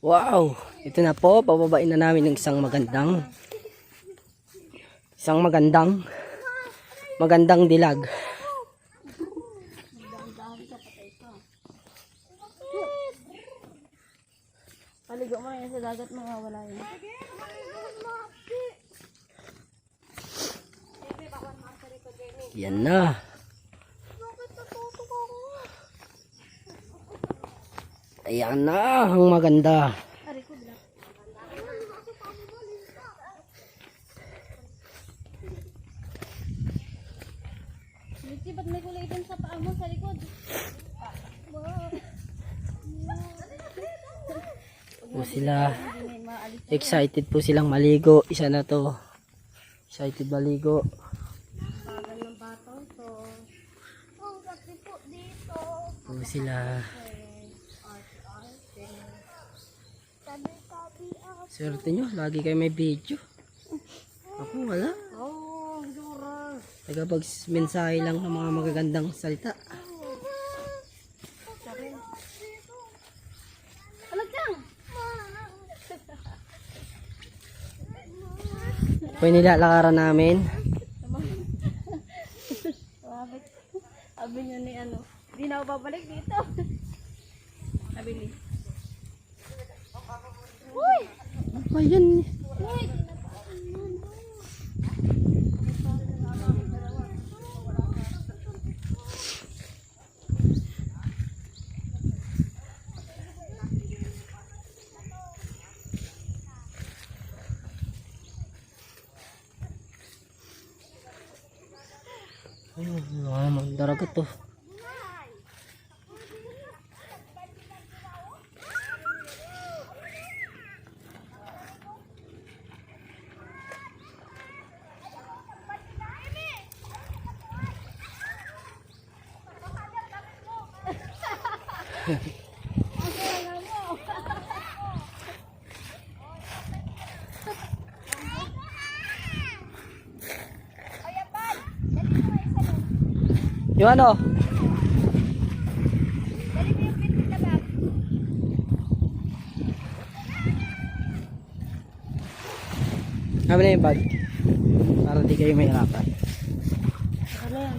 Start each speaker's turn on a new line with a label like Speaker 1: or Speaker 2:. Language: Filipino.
Speaker 1: Wow! Ito na po, pababain na namin ng isang magandang dilag.
Speaker 2: Paligo mo na yan sa dagat, mawawala yun.
Speaker 1: Yan na. Ayan na, ang maganda.
Speaker 2: Liti, ba't may kulay din sa paa mo sa likod?
Speaker 1: Po sila. Excited po silang maligo. Isa na to. Excited maligo.
Speaker 2: Pagal ng batang to. Oh, kasi po dito.
Speaker 1: Po sila. Swerte nyo, lagi kayo may video. Ako wala.
Speaker 2: Oh, dura.
Speaker 1: Tagapag-mensahe lang ng mga magagandang salita. Po yung nilalakaran namin.
Speaker 2: Sabi niya ni ano, di na ako babalik dito. Sabi ni. Uy!
Speaker 1: Ano ba yan?
Speaker 2: Uy!
Speaker 1: Ang daragat to. Yung ano? Kami na yung bag. Para di kayo mahirapan.
Speaker 2: Ano yan?